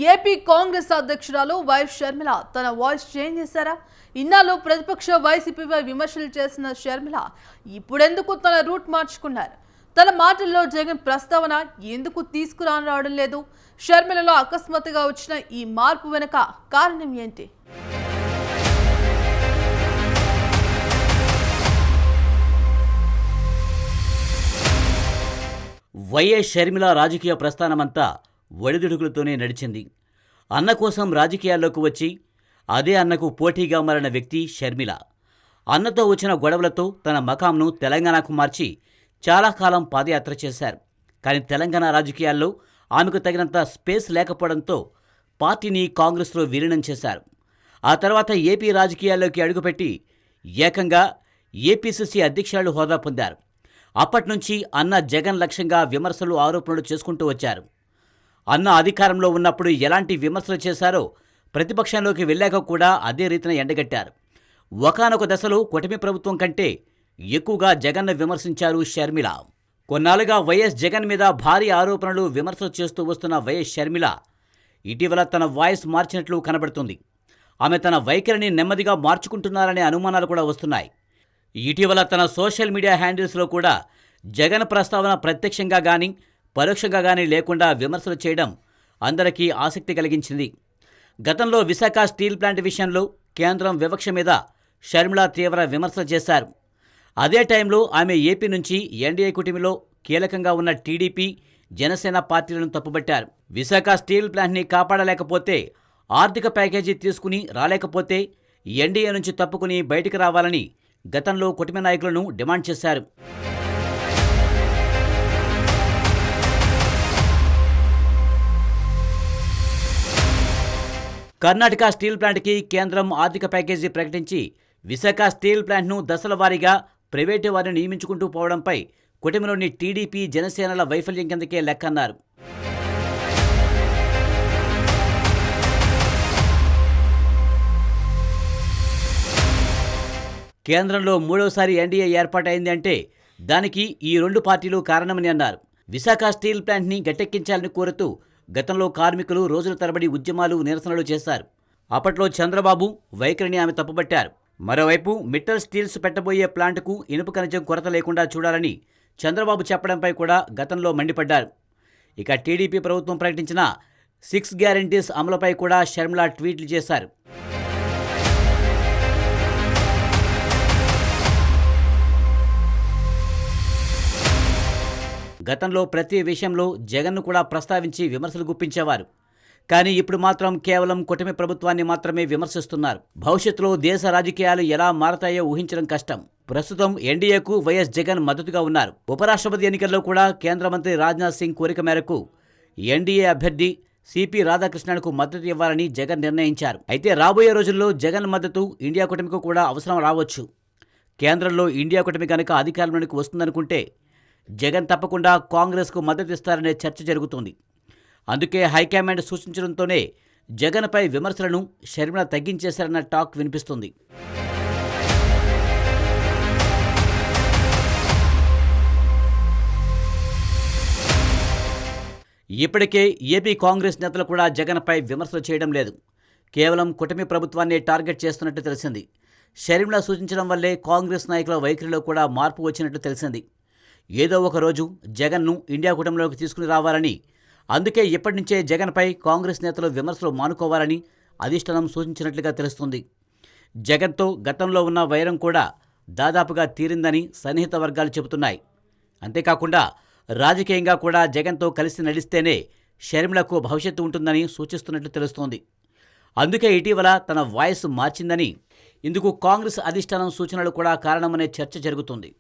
AP Congress అధ్యక్షురాలు YS Sharmila తన voice change చేశారా? ఇన్నాళ్ళు ప్రతిపక్ష వైసీపీపై విమర్శలు చేసిన షర్మిల ఇప్పుడెందుకు తన రూట్ మార్చుకున్నారు? తన మాటల్లో జగన్ ప్రస్తావన ఎందుకు తీసుకురావడం లేదు? షర్మిలలో అకస్మాత్తుగా వచ్చిన ఈ మార్పు వెనుక కారణం ఏంటి? వైఎస్ షర్మిల రాజకీయ ప్రస్థానమంతా ఒడిదుడుకులతోనే నడిచింది. అన్న కోసం రాజకీయాల్లోకి వచ్చి అదే అన్నకు పోటీగా మారిన వ్యక్తి షర్మిల. అన్నతో వచ్చిన గొడవలతో తన మకాంను తెలంగాణకు మార్చి చాలా కాలం పాదయాత్ర చేశారు. కానీ తెలంగాణ రాజకీయాల్లో ఆమెకు తగినంత స్పేస్ లేకపోవడంతో పార్టీని కాంగ్రెస్లో విలీనం చేశారు. ఆ తర్వాత ఏపీ రాజకీయాల్లోకి అడుగుపెట్టి ఏకంగా ఏపీసీసీ అధ్యక్షురాలు హోదా పొందారు. అప్పట్నుంచి అన్న జగన్ లక్ష్యంగా విమర్శలు ఆరోపణలు చేసుకుంటూ వచ్చారు. అన్న అధికారంలో ఉన్నప్పుడు ఎలాంటి విమర్శలు చేశారో ప్రతిపక్షంలోకి వెళ్ళాక కూడా అదే రీతిన ఎండగట్టారు. ఒకానొక దశలో కూటమి ప్రభుత్వం కంటే ఎక్కువగా జగన్ను విమర్శించారు షర్మిల. కొన్నాళ్ళుగా వైఎస్ జగన్ మీద భారీ ఆరోపణలు విమర్శలు చేస్తూ వస్తున్న వైఎస్ షర్మిల ఇటీవల తన వాయిస్ మార్చినట్లు కనబడుతుంది. ఆమె తన వైఖరిని నెమ్మదిగా మార్చుకుంటున్నారనే అనుమానాలు కూడా వస్తున్నాయి. ఇటీవల తన సోషల్ మీడియా హ్యాండిల్స్లో కూడా జగన్ ప్రస్తావన ప్రత్యక్షంగా కానీ పరోక్షంగా కానీ లేకుండా విమర్శలు చేయడం అందరికీ ఆసక్తి కలిగించింది. గతంలో విశాఖ స్టీల్ ప్లాంట్ విషయంలో కేంద్రం వివక్ష మీద షర్మిల తీవ్ర విమర్శలు చేశారు. అదే టైంలో ఆమె ఏపీ నుంచి ఎన్డీఏ కూటమిలో కీలకంగా ఉన్న టీడీపీ, జనసేన పార్టీలను తప్పుబట్టారు. విశాఖ స్టీల్ ప్లాంట్ని కాపాడలేకపోతే, ఆర్థిక ప్యాకేజీ తీసుకుని రాలేకపోతే ఎన్డీఏ నుంచి తప్పుకుని బయటికి రావాలని గతంలో కూటమి నాయకులను డిమాండ్ చేశారు. కర్ణాటక స్టీల్ ప్లాంట్కి కేంద్రం ఆర్థిక ప్యాకేజీ ప్రకటించి విశాఖ స్టీల్ ప్లాంట్ను దశల వారీగా ప్రైవేటు వారిని నియమించుకుంటూ పోవడంపై కూటమిలోని టీడీపీ, జనసేనల వైఫల్యం కిందకే లెక్కన్నారు. కేంద్రంలో మూడోసారి ఎన్డీఏ ఏర్పాటైంది అంటే దానికి ఈ రెండు పార్టీలు కారణమని అన్నారు. విశాఖ స్టీల్ ప్లాంట్ని గట్టెక్కించాలని కోరుతూ గతంలో కార్మికులు రోజుల తరబడి ఉద్యమాలు, నిరసనలు చేశారు. అప్పట్లో చంద్రబాబు వైఖరిని ఆమె తప్పుబట్టారు. మరోవైపు మిట్టల్ స్టీల్స్ పెట్టబోయే ప్లాంటుకు ఇనుప ఖనిజం కొరత లేకుండా చూడాలని చంద్రబాబు చెప్పడంపై కూడా గతంలో మండిపడ్డారు. ఇక టీడీపీ ప్రభుత్వం ప్రకటించిన 6 గ్యారంటీస్ అమలుపై కూడా షర్మిల ట్వీట్లు చేశారు. గతంలో ప్రతి విషయంలో జగన్ను కూడా ప్రస్తావించి విమర్శలు గుప్పించేవారు. కానీ ఇప్పుడు మాత్రం కేవలం కూటమి ప్రభుత్వాన్ని మాత్రమే విమర్శిస్తున్నారు. భవిష్యత్తులో దేశ రాజకీయాలు ఎలా మారతాయో ఊహించడం కష్టం. ప్రస్తుతం ఎన్డీఏకు వైఎస్ జగన్ మద్దతుగా ఉన్నారు. ఉపరాష్ట్రపతి ఎన్నికల్లో కూడా కేంద్ర మంత్రి రాజ్నాథ్ సింగ్ కోరిక మేరకు ఎన్డీఏ అభ్యర్థి సిపి రాధాకృష్ణన్కు మద్దతు ఇవ్వాలని జగన్ నిర్ణయించారు. అయితే రాబోయే రోజుల్లో జగన్ మద్దతు ఇండియా కూటమికి కూడా అవసరం రావచ్చు. కేంద్రంలో ఇండియా కూటమి కనుక అధికారంలోకి వస్తుందనుకుంటే జగన్ తప్పకుండా కాంగ్రెస్కు మద్దతిస్తారనే చర్చ జరుగుతోంది. అందుకే హైకమాండ్ సూచించడంతోనే జగన్పై విమర్శలను షర్మిల తగ్గించేశారన్న టాక్ వినిపిస్తుంది. ఇప్పటికే ఏపీ కాంగ్రెస్ నేతలు కూడా జగన్పై విమర్శలు చేయడం లేదు. కేవలం కూటమి ప్రభుత్వాన్ని టార్గెట్ చేస్తున్నట్టు తెలిసింది. షర్మిల సూచించడం వల్లే కాంగ్రెస్ నాయకుల వైఖరిలో కూడా మార్పు వచ్చినట్టు తెలిసింది. ఏదో ఒక రోజు జగన్ను ఇండియా కూటమిలోకి తీసుకుని రావాలని, అందుకే ఇప్పటి నుంచే జగన్పై కాంగ్రెస్ నేతలు విమర్శలు మానుకోవాలని అధిష్టానం సూచించినట్లుగా తెలుస్తుంది. జగన్తో గతంలో ఉన్న వైరం కూడా దాదాపుగా తీరిందని సన్నిహిత వర్గాలు చెబుతున్నాయి. అంతేకాకుండా రాజకీయంగా కూడా జగన్తో కలిసి నడిస్తేనే షర్మిలకు భవిష్యత్తు ఉంటుందని సూచిస్తున్నట్లు తెలుస్తోంది. అందుకే ఇటీవల తన వాయిస్ మార్చిందని, ఇందుకు కాంగ్రెస్ అధిష్టానం సూచనలు కూడా కారణమనే చర్చ జరుగుతుంది.